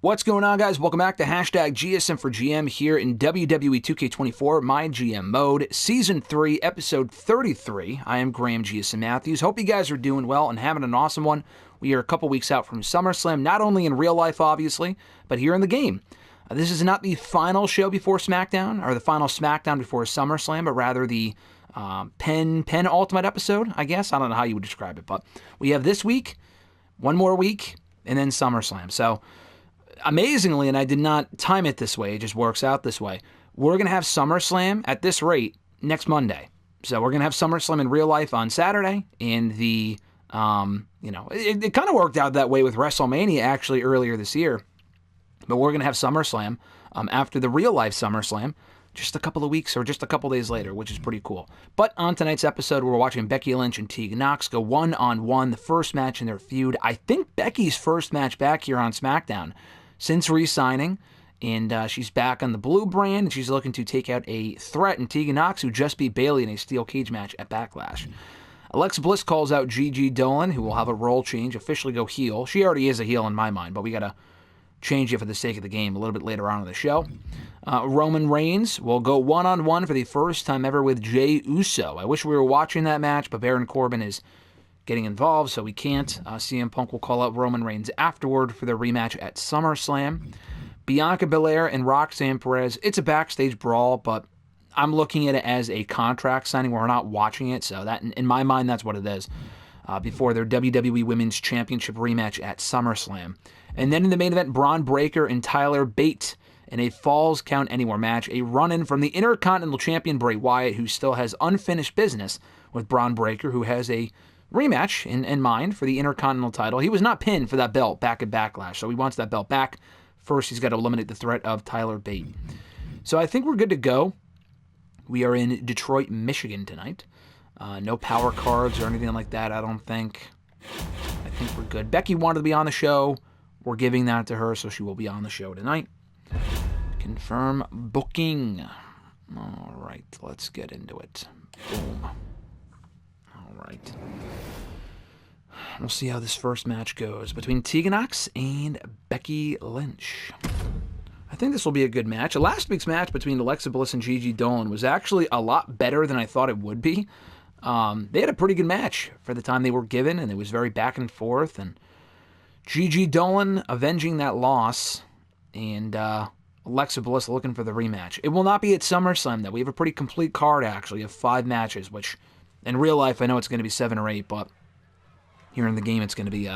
What's going on, guys? Welcome back to hashtag GSM for GM here in WWE 2K24 MyGM Mode, Season 3, Episode 33. I am Graham GSM Matthews. Hope you guys are doing well and having an awesome one. We are a couple weeks out from SummerSlam, not only in real life, obviously, but here in the game. This is not the final show before SmackDown, or the final SmackDown before SummerSlam, but rather the penultimate episode, I guess. I don't know how you would describe it, but we have this week, one more week, and then SummerSlam. So, amazingly, and I did not time it this way, it just works out this way, we're going to have SummerSlam at this rate next Monday. So we're going to have SummerSlam in real life on Saturday, and it kind of worked out that way with WrestleMania actually earlier this year. But we're going to have SummerSlam after the real life SummerSlam just a couple of weeks or just a couple days later, which is pretty cool. But on tonight's episode, we're watching Becky Lynch and TEGAN NOX go one-on-one, the first match in their feud. I think Becky's first match back here on SmackDown since re-signing, and she's back on the blue brand, and she's looking to take out a threat in TEGAN NOX, who just beat Bayley in a steel cage match at Backlash. Alexa Bliss calls out Gigi Dolan, who will have a role change, officially go heel. She already is a heel in my mind, but we got to change it for the sake of the game a little bit later on in the show. Roman Reigns will go one-on-one for the first time ever with Jey Uso. I wish we were watching that match, but Baron Corbin is getting involved, so we can't. CM Punk will call out Roman Reigns afterward for their rematch at SummerSlam. Bianca Belair and Roxanne Perez, it's a backstage brawl, but I'm looking at it as a contract signing where we're not watching it, so that, in my mind, that's what it is. Before their WWE Women's Championship rematch at SummerSlam. And then in the main event, Braun Breaker and Tyler Bate in a Falls Count Anywhere match, a run-in from the Intercontinental Champion Bray Wyatt, who still has unfinished business with Braun Breaker, who has a rematch in mind for the Intercontinental title. He was not pinned for that belt back at Backlash, so he wants that belt back. First, he's got to eliminate the threat of Tyler Bate. So I think we're good to go. We are in Detroit, Michigan tonight. No power cards or anything like that, I don't think. I think we're good. Becky wanted to be on the show. We're giving that to her, so she will be on the show tonight. Confirm booking. All right, let's get into it. Boom. All right. We'll see how this first match goes between TEGAN NOX and Becky Lynch. I think this will be a good match. Last week's match between Alexa Bliss and Gigi Dolan was actually a lot better than I thought it would be. They had a pretty good match for the time they were given, and it was very back and forth. And Gigi Dolan avenging that loss, and Alexa Bliss looking for the rematch. It will not be at SummerSlam, though. We have a pretty complete card, actually, of 5 matches, which in real life I know it's going to be 7 or 8, but here in the game it's going to be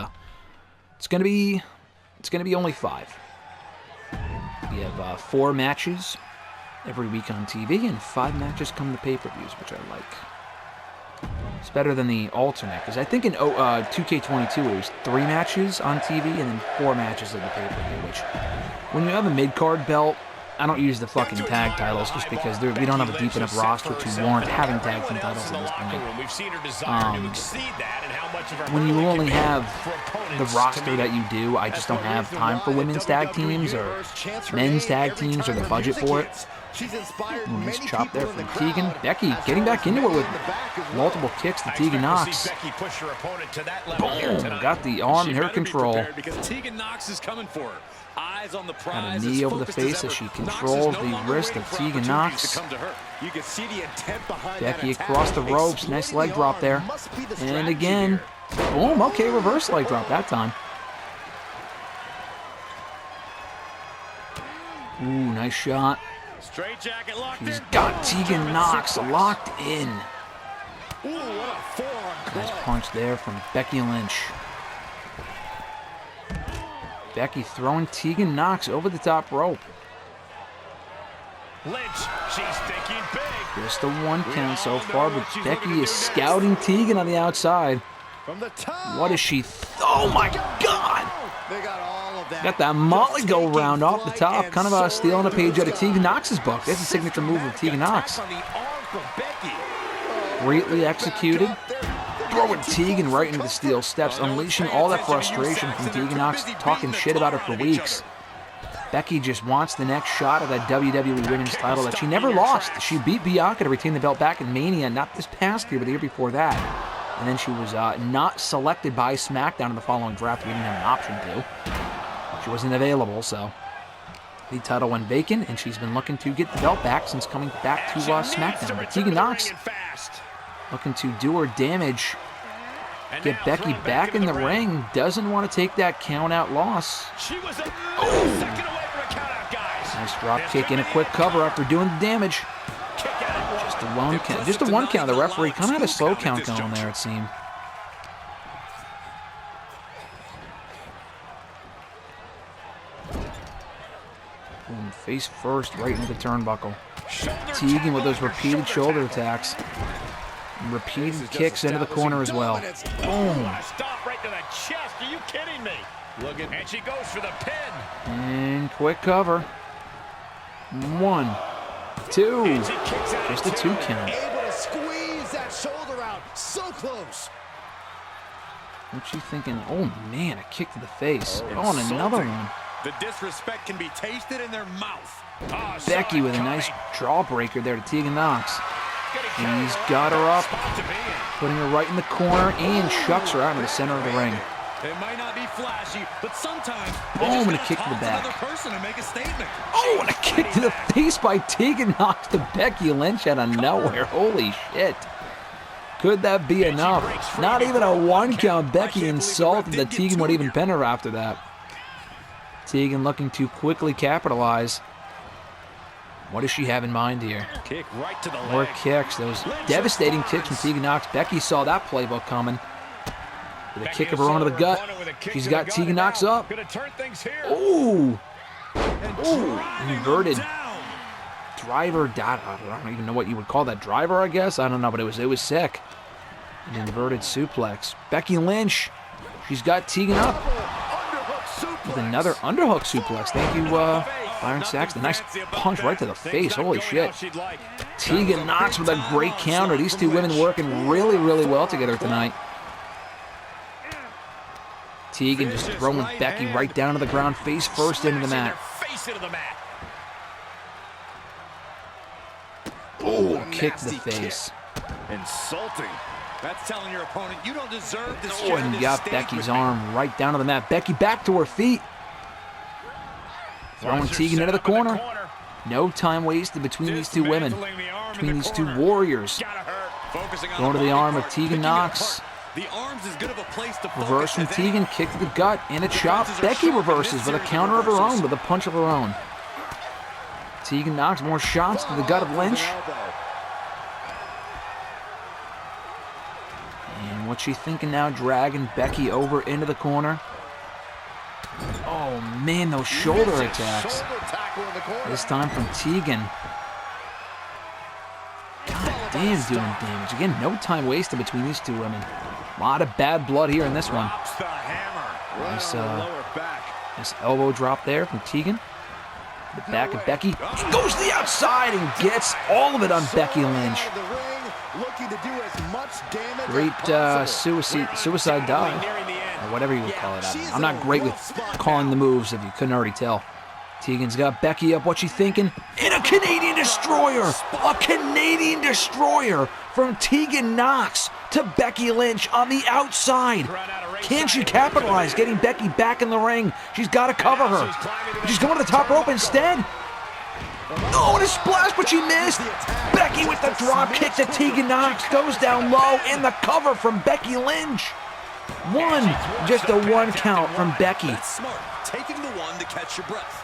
only 5. We have 4 matches every week on TV, and 5 matches come to pay-per-views, which I like. It's better than the alternate, because I think in 2K24 it was 3 matches on TV and then 4 matches of the pay-per-view, which, when you have a mid-card belt, I don't use the fucking tag titles just because we don't have a deep enough roster to warrant having tag team titles at this point. When you only have the roster that you do, I just don't have time for women's tag teams or men's tag teams or the budget for it. Nice chop there from Tegan. Becky getting back into it with multiple kicks to TEGAN NOX. Boom! Got the arm in her control. Got a knee over the face as she controls the wrist of TEGAN NOX. Becky across the ropes. Nice leg drop there. And again, boom, okay, reverse leg drop that time. Ooh, nice shot. She's got TEGAN NOX locked in. Nice punch there from Becky Lynch. Becky throwing TEGAN NOX over the top rope. Lynch, she's thinking big. Just the 1 count so far, but Becky is scouting Tegan on the outside. From the top. What is she? Oh my God! Got that Molly go round off the top, kind of stealing a page out of TEGAN NOX's book. That's a signature move of TEGAN NOX. Greatly executed. Throwing Tegan right into the steel steps, unleashing all that frustration from TEGAN NOX, talking shit about her for weeks. Becky just wants the next shot at that WWE Women's title that she never lost. She beat Bianca to retain the belt back in Mania, not this past year, but the year before that. And then she was not selected by SmackDown in the following draft. We didn't have an option to. She wasn't available, so the title went vacant, and she's been looking to get the belt back since coming back to SmackDown. But Tegan Nox looking to do her damage, get Becky back in the ring. Doesn't want to take that count-out loss. She was a second away from a count-out, guys. Nice drop kick and a quick cover after doing the damage. Just a one count. Just a one count. The referee kind of had a slow count going there, it seemed. Boom, face first, right into the turnbuckle. Tegan with those repeated shoulder attacks. And repeated kicks into the corner as well. Boom. Stop right to the chest. Are you kidding me? And she goes for the pin. And quick cover. 1, 2. Just a 2 count. Able to squeeze that shoulder out. So close. What's she thinking? Oh man, a kick to the face. Oh, and another one. The disrespect can be tasted in their mouth. Oh, Becky with a nice jawbreaker there to Tegan Nox. He's got her up, putting her right in the corner, and shucks her out in the center of the ring. It might not be flashy, but sometimes boom, and a kick to the back. Oh, and a kick to the face by Tegan Nox to Becky Lynch out of nowhere. Holy shit. Could that be enough? Not even a 1 count. Becky insulted that Tegan would even pin her after that. Tegan looking to quickly capitalize. What does she have in mind here? Kick right to the More leg. kicks. Those devastating kicks from Tegan Nox. Becky saw that playbook coming. With a kick of her own to the gut. She's got Tegan Nox up. Ooh. Ooh. Inverted. Driver. I don't even know what you would call that. Driver, I guess? I don't know, but it was sick. An inverted suplex. Becky Lynch. She's got Tegan up. With another underhook suplex. Thank you, Byron Saxton. Nice punch right to the face. Holy shit. Tegan Nox with a great counter. These two women working really, really well together tonight. Tegan just throwing Becky right down to the ground, face first into the mat. Oh, kick to the face. Insulting. That's telling your opponent you don't deserve this. Oh, and got Becky's arm right down to the mat. Becky back to her feet. Throwing Tegan into the corner. No time wasted between these two women. Between these two warriors. Going to the arm of Tegan Nox. Reverse from Tegan, kick to the gut, and a chop. Becky reverses with a counter of her own, with a punch of her own. Tegan Nox, more shots to the gut of Lynch. And what's she thinking now? Dragging Becky over into the corner. Oh man, those shoulder attacks. This time from Tegan. God damn, doing damage. Again, no time wasted between these two women. A lot of bad blood here in this one. Nice elbow drop there from Tegan. The back of Becky. He goes to the outside and gets all of it on Becky Lynch. Great suicide dive, or whatever you would call it. I'm not great with calling the moves, if you couldn't already tell. Tegan's got Becky up. What's she thinking? And a Canadian Destroyer! A Canadian Destroyer from Tegan Nox to Becky Lynch on the outside. Can she capitalize, getting Becky back in the ring? She's got to cover her. She's going to the top rope instead. Oh, and a splash, but she missed. Becky with the drop kick to Tegan Nox. Goes down low, and the cover from Becky Lynch. Just a 1 count from Becky. Taking the one to catch your breath.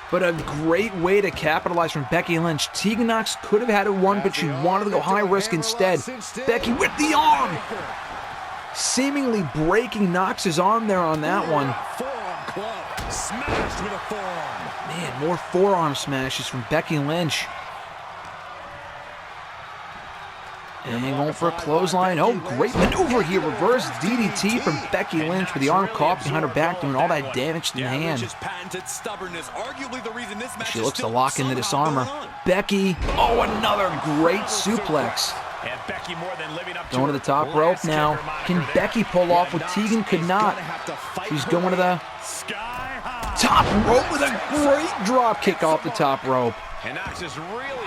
But a great way to capitalize from Becky Lynch. Tegan Nox could have had it won, but she wanted to go high risk instead. Becky with the arm. Seemingly breaking Nox's arm there on that one. Smashed with a forearm. Man, more forearm smashes from Becky Lynch. And they're going for a clothesline. Oh, great maneuver here. Reverse DDT from Becky Lynch with the arm caught behind her back, doing all that damage to the hand. She looks to lock in the disarmer. Becky, oh, another great suplex. Going to the top rope now. Can Becky pull off what Tegan could not? She's going to the top rope with a great drop kick off the top rope.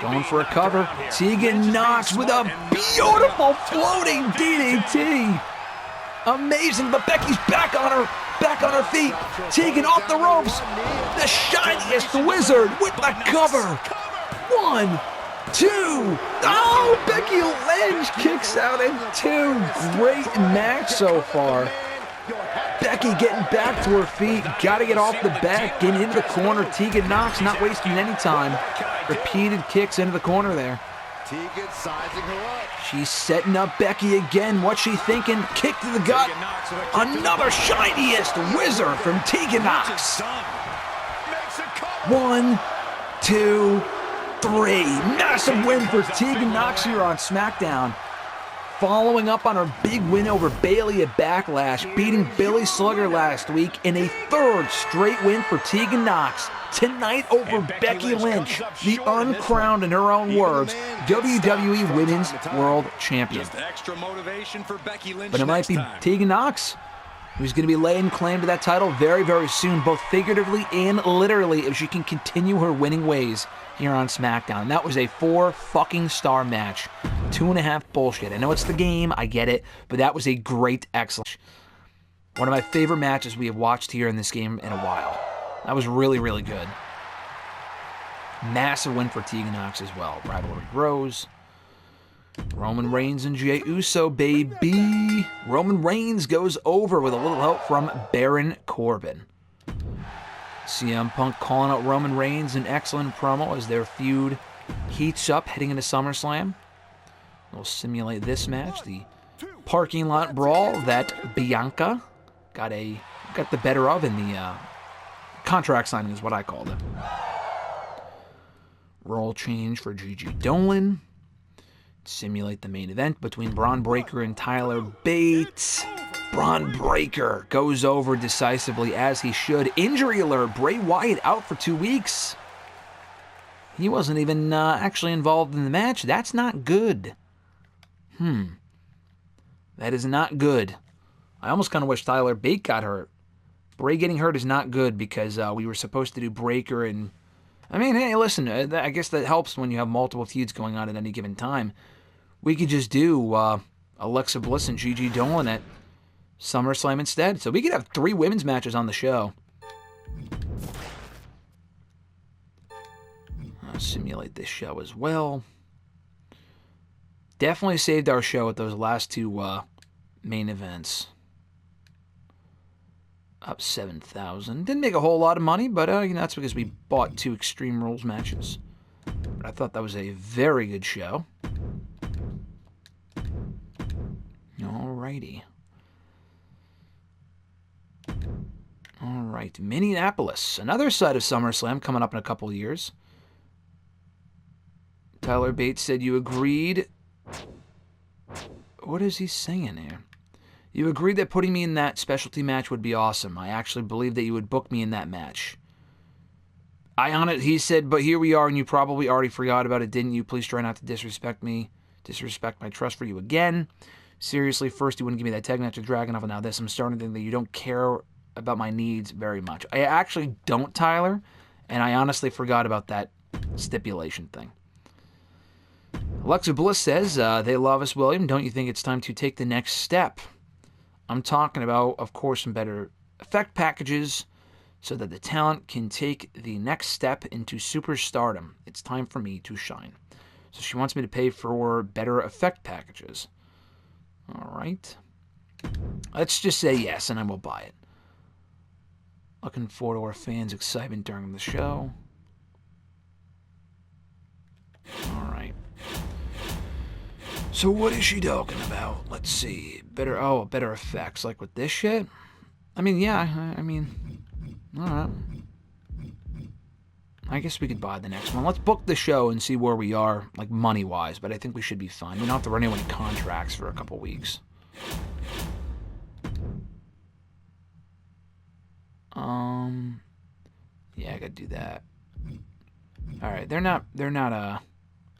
Going for a cover. Tegan Nox with a beautiful floating DDT. Amazing, but Becky's back on her. back on her feet. Tegan off the ropes. The shiniest wizard with the cover. 1, 2. Oh, Becky Lynch kicks out in 2. Great match so far. Becky getting back to her feet. Got to get off the back. Getting into the corner. Tegan Nox not wasting any time. Repeated kicks into the corner there. Tegan sizing her up. She's setting up Becky again. What's she thinking? Kick to the gut. Another shiniest wizard from Tegan Nox. 1, 2, 3. Massive win for Tegan Nox here on SmackDown. Following up on her big win over Bayley at Backlash, beating Billy Slugger last week in a 3rd straight win for Tegan Nox. Tonight over Becky Lynch, the uncrowned, in her own words, WWE Women's World Champion. But it might be Tegan Nox who's going to be laying claim to that title very, very soon, both figuratively and literally, if she can continue her winning ways here on SmackDown. And that was a 4-fucking-star match. 2.5 bullshit. I know it's the game, I get it, but that was a great, excellent. One of my favorite matches we have watched here in this game in a while. That was really, really good. Massive win for Tegan Nox as well. Rivalry grows. Roman Reigns and Jey Uso, baby. Roman Reigns goes over with a little help from Baron Corbin. CM Punk calling out Roman Reigns, an excellent promo as their feud heats up heading into SummerSlam. We'll simulate this match, the parking lot brawl that Bianca got the better of in the contract signing is what I called it. Role change for Gigi Dolan. Simulate the main event between Braun Breaker and Tyler Bates. Braun Breaker goes over decisively as he should. Injury alert, Bray Wyatt out for 2 weeks. He wasn't even actually involved in the match. That's not good. That is not good. I almost kind of wish Tyler Bate got hurt. Bray getting hurt is not good because we were supposed to do Breaker and... I mean, hey, listen, I guess that helps when you have multiple feuds going on at any given time. We could just do Alexa Bliss and Gigi Dolan at SummerSlam instead. So we could have 3 women's matches on the show. I'll simulate this show as well. Definitely saved our show with those last 2 main events. Up 7,000. Didn't make a whole lot of money, but that's because we bought 2 Extreme Rules matches. But I thought that was a very good show. Alrighty. Alright, Minneapolis. Another side of SummerSlam coming up in a couple of years. Tyler Bates said you agreed. What is he saying here? You agreed that putting me in that specialty match would be awesome. I actually believe that you would book me in that match. He said, but here we are, and you probably already forgot about it, didn't you? Please try not to disrespect me, disrespect my trust for you again. Seriously, first you wouldn't give me that tag match with Dragunov, and now this. I'm starting to think that you don't care about my needs very much. I actually don't, Tyler, and I honestly forgot about that stipulation thing. Alexa Bliss says, they love us, William. Don't you think it's time to take the next step? I'm talking about, of course, some better effect packages so that the talent can take the next step into superstardom. It's time for me to shine. So she wants me to pay for better effect packages. All right. Let's just say yes, and I will buy it. Looking forward to our fans' excitement during the show. All right. So what is she talking about? Let's see. Better effects. Like with this shit? I mean, yeah. Alright. I guess we could buy the next one. Let's book the show and see where we are, like money-wise. But I think we should be fine. We don't have to renew any contracts for a couple weeks. Yeah, I gotta do that. Alright, they're not,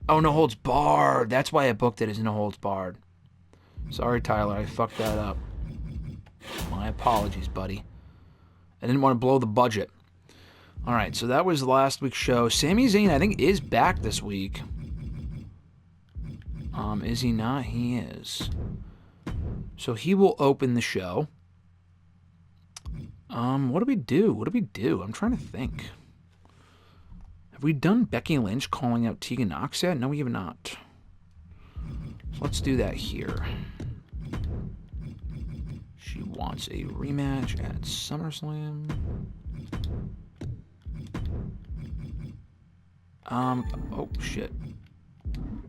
oh, no holds barred. That's why I booked it as no holds barred. Sorry, Tyler, I fucked that up. My apologies, buddy. I didn't want to blow the budget. Alright, so that was last week's show. Sami Zayn, I think, is back this week. Is he not? He is. So he will open the show. What do we do? What do we do? I'm trying to think. Have we done Becky Lynch calling out TEGAN NOX yet? No, we have not. So let's do that here. She wants a rematch at SummerSlam. Oh, shit.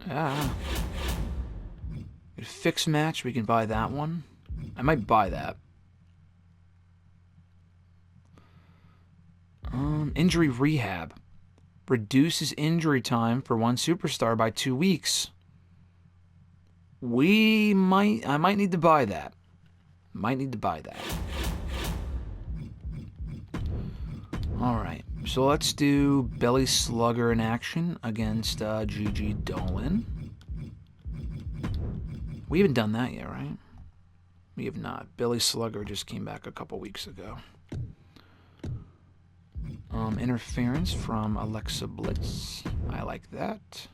Ah. A fixed match, we can buy that one. I might buy that. Injury rehab. Reduces injury time for one superstar by 2 weeks. I might need to buy that. Might need to buy that. Alright, so let's do Belly Slugger in action against Gigi Dolan. We haven't done that yet, right? We have not. Belly Slugger just came back a couple weeks ago. Interference from Alexa Bliss. I like that.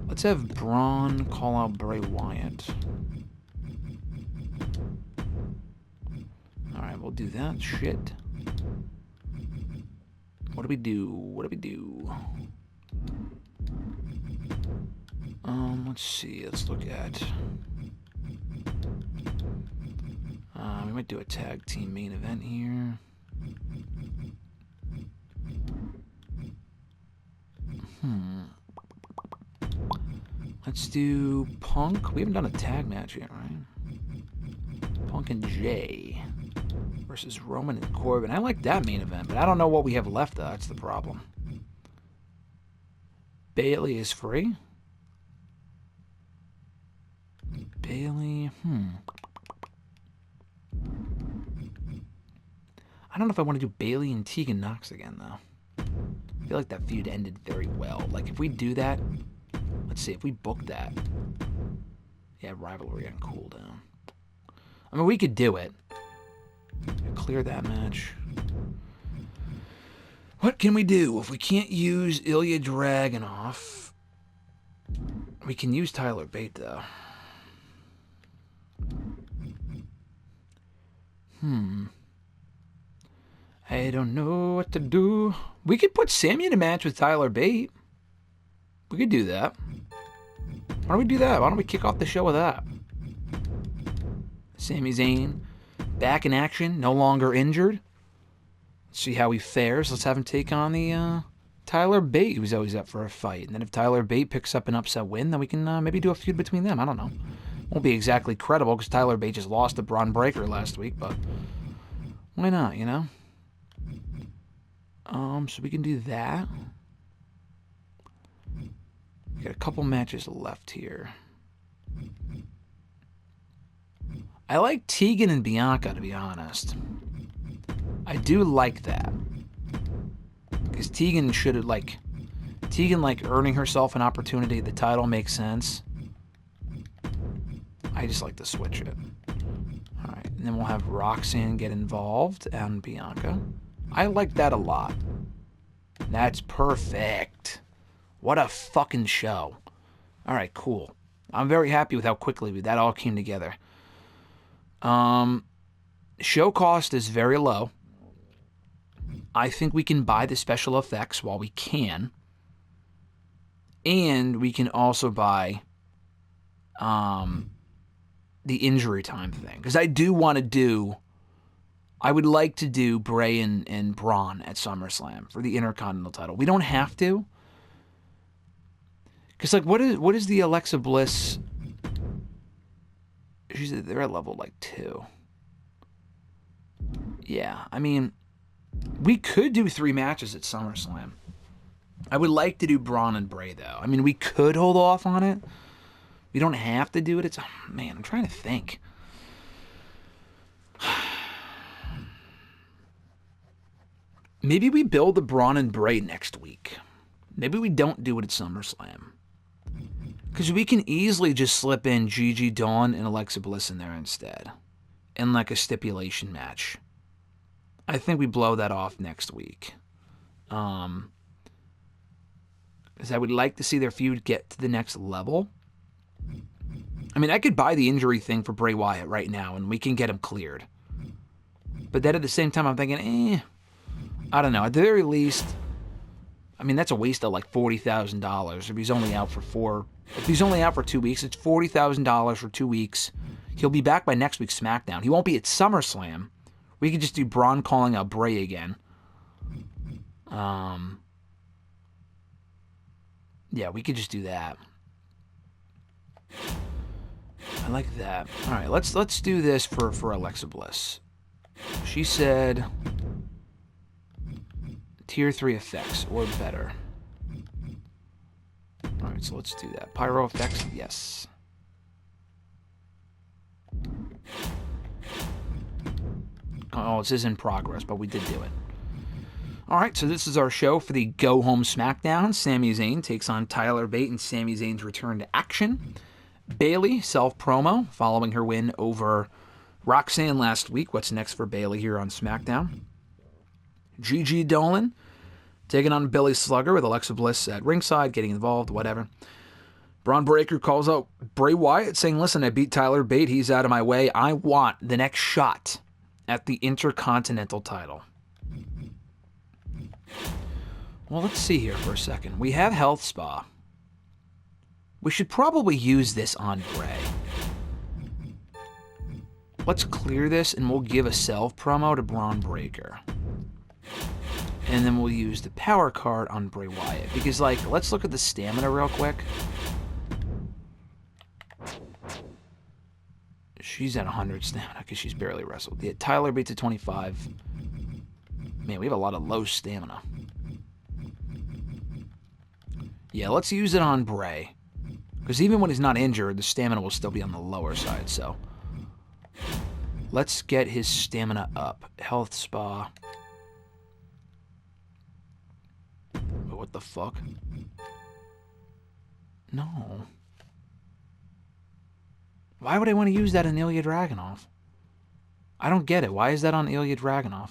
Let's have Braun call out Bray Wyatt. Alright, we'll do that. Shit. What do we do? What do we do? Let's see. Let's look at... we might do a tag team main event here. Let's do Punk. We haven't done a tag match yet, right? Punk and Jay versus Roman and Corbin. I like that main event, but I don't know what we have left, though. That's the problem. Bailey is free. Bailey, I don't know if I want to do Bailey and TEGAN NOX again, though. I feel like that feud ended very well. Like, if we do that, let's see, if we book that. Yeah, rivalry on cooldown. I mean, we could do it. Clear that match. What can we do? If we can't use Ilya Dragunov, we can use Tyler Bate, though. I don't know what to do. We could put Sammy in a match with Tyler Bate. We could do that. Why don't we do that? Why don't we kick off the show with that? Sami Zayn, back in action, no longer injured. Let's see how he fares. Let's have him take on the Tyler Bate, who's always up for a fight. And then if Tyler Bate picks up an upset win, then we can maybe do a feud between them. I don't know. Won't be exactly credible because Tyler Bate just lost to Braun Breaker last week, but why not, you know? So we can do that. We got a couple matches left here. I like Tegan and Bianca, to be honest. I do like that. Because Tegan should have, like... Tegan, like, earning herself an opportunity at the title makes sense. I just like to switch it. Alright, and then we'll have Roxanne get involved and Bianca. I like that a lot. That's perfect. What a fucking show. Alright, cool. I'm very happy with how quickly that all came together. Show cost is very low. I think we can buy the special effects while we can. And we can also buy the injury time thing. Because I do want to do... I would like to do Bray and Braun at SummerSlam for the Intercontinental title. We don't have to. Because, like, what is the Alexa Bliss... They're at level, like, 2. Yeah, I mean, we could do 3 matches at SummerSlam. I would like to do Braun and Bray, though. I mean, we could hold off on it. We don't have to do it. It's... Oh, man, I'm trying to think. Maybe we build the Braun and Bray next week. Maybe we don't do it at SummerSlam. Because we can easily just slip in Gigi Dawn and Alexa Bliss in there instead. In like a stipulation match. I think we blow that off next week. Because I would like to see their feud get to the next level. I mean, I could buy the injury thing for Bray Wyatt right now, and we can get him cleared. But then at the same time, I'm thinking, I don't know. At the very least, I mean, that's a waste of like $40,000 if he's only out for If he's only out for 2 weeks, it's $40,000 for 2 weeks. He'll be back by next week's SmackDown. He won't be at SummerSlam. We could just do Braun calling out Bray again. Yeah, we could just do that. I like that. All right, let's do this for Alexa Bliss. She said Tier 3 effects or better. All right, so let's do that. Pyro effects, yes. Oh, this is in progress, but we did do it. All right, so this is our show for the Go Home SmackDown. Sami Zayn takes on Tyler Bate in Sami Zayn's return to action. Bayley, self-promo, following her win over Roxanne last week. What's next for Bayley here on SmackDown? Gigi Dolan taking on Billy Slugger with Alexa Bliss at ringside, getting involved, whatever. Braun Breaker calls out Bray Wyatt, saying, listen, I beat Tyler Bate. He's out of my way. I want the next shot at the Intercontinental title. Well, let's see here for a second. We have Health Spa. We should probably use this on Bray. Let's clear this, and we'll give a self-promo to Braun Breaker. And then we'll use the power card on Bray Wyatt. Because, like, let's look at the stamina real quick. She's at 100 stamina because she's barely wrestled. Yeah, Tyler Bates at 25. Man, we have a lot of low stamina. Yeah, let's use it on Bray. Because even when he's not injured, the stamina will still be on the lower side, so. Let's get his stamina up. Health Spa. What the fuck? No. Why would I want to use that on Ilya Dragunov? I don't get it. Why is that on Ilya Dragunov?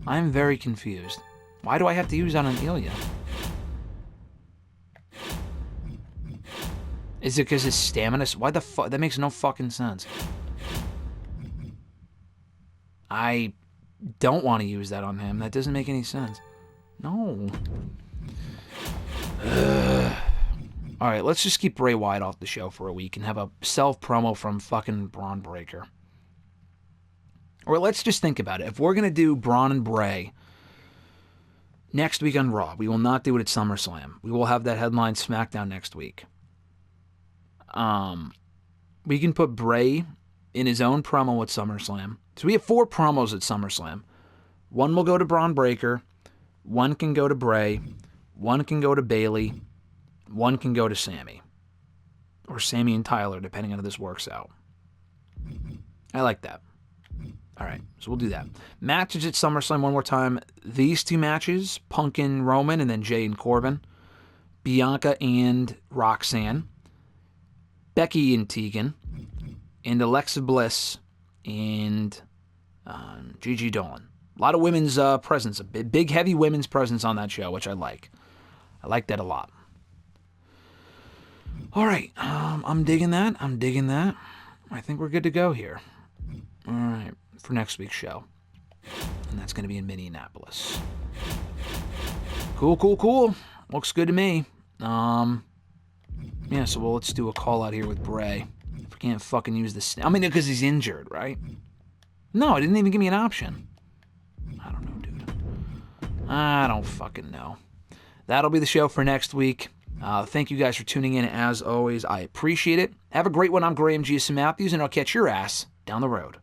I'm very confused. Why do I have to use that on Ilya? Is it because his stamina? Why the fuck? That makes no fucking sense. I don't want to use that on him. That doesn't make any sense. No. Alright, let's just keep Bray Wyatt off the show for a week and have a self-promo from fucking Braun Breaker. Or let's just think about it. If we're going to do Braun and Bray next week on Raw, we will not do it at SummerSlam. We will have that headline SmackDown next week. We can put Bray in his own promo at SummerSlam. So we have 4 promos at SummerSlam. One will go to Braun Breaker. One can go to Bray. One can go to Bayley. One can go to Sami. Or Sami and Tyler, depending on how this works out. I like that. Alright, so we'll do that. Matches at SummerSlam one more time. These 2 matches, Punk and Roman, and then Jay and Corbin. Bianca and Roxanne. Becky and Tegan. And Alexa Bliss and Gigi Dolan. A lot of women's presence. A big, heavy women's presence on that show, which I like. I like that a lot. All right, I'm digging that. I think we're good to go here. All right, for next week's show. And that's going to be in Minneapolis. Cool. Looks good to me. Yeah, so let's do a call out here with Bray. If we can't fucking use this. I mean, because he's injured, right? No, it didn't even give me an option. I don't know, dude. I don't fucking know. That'll be the show for next week. Thank you guys for tuning in. As always, I appreciate it. Have a great one. I'm Graham G. Matthews, and I'll catch your ass down the road.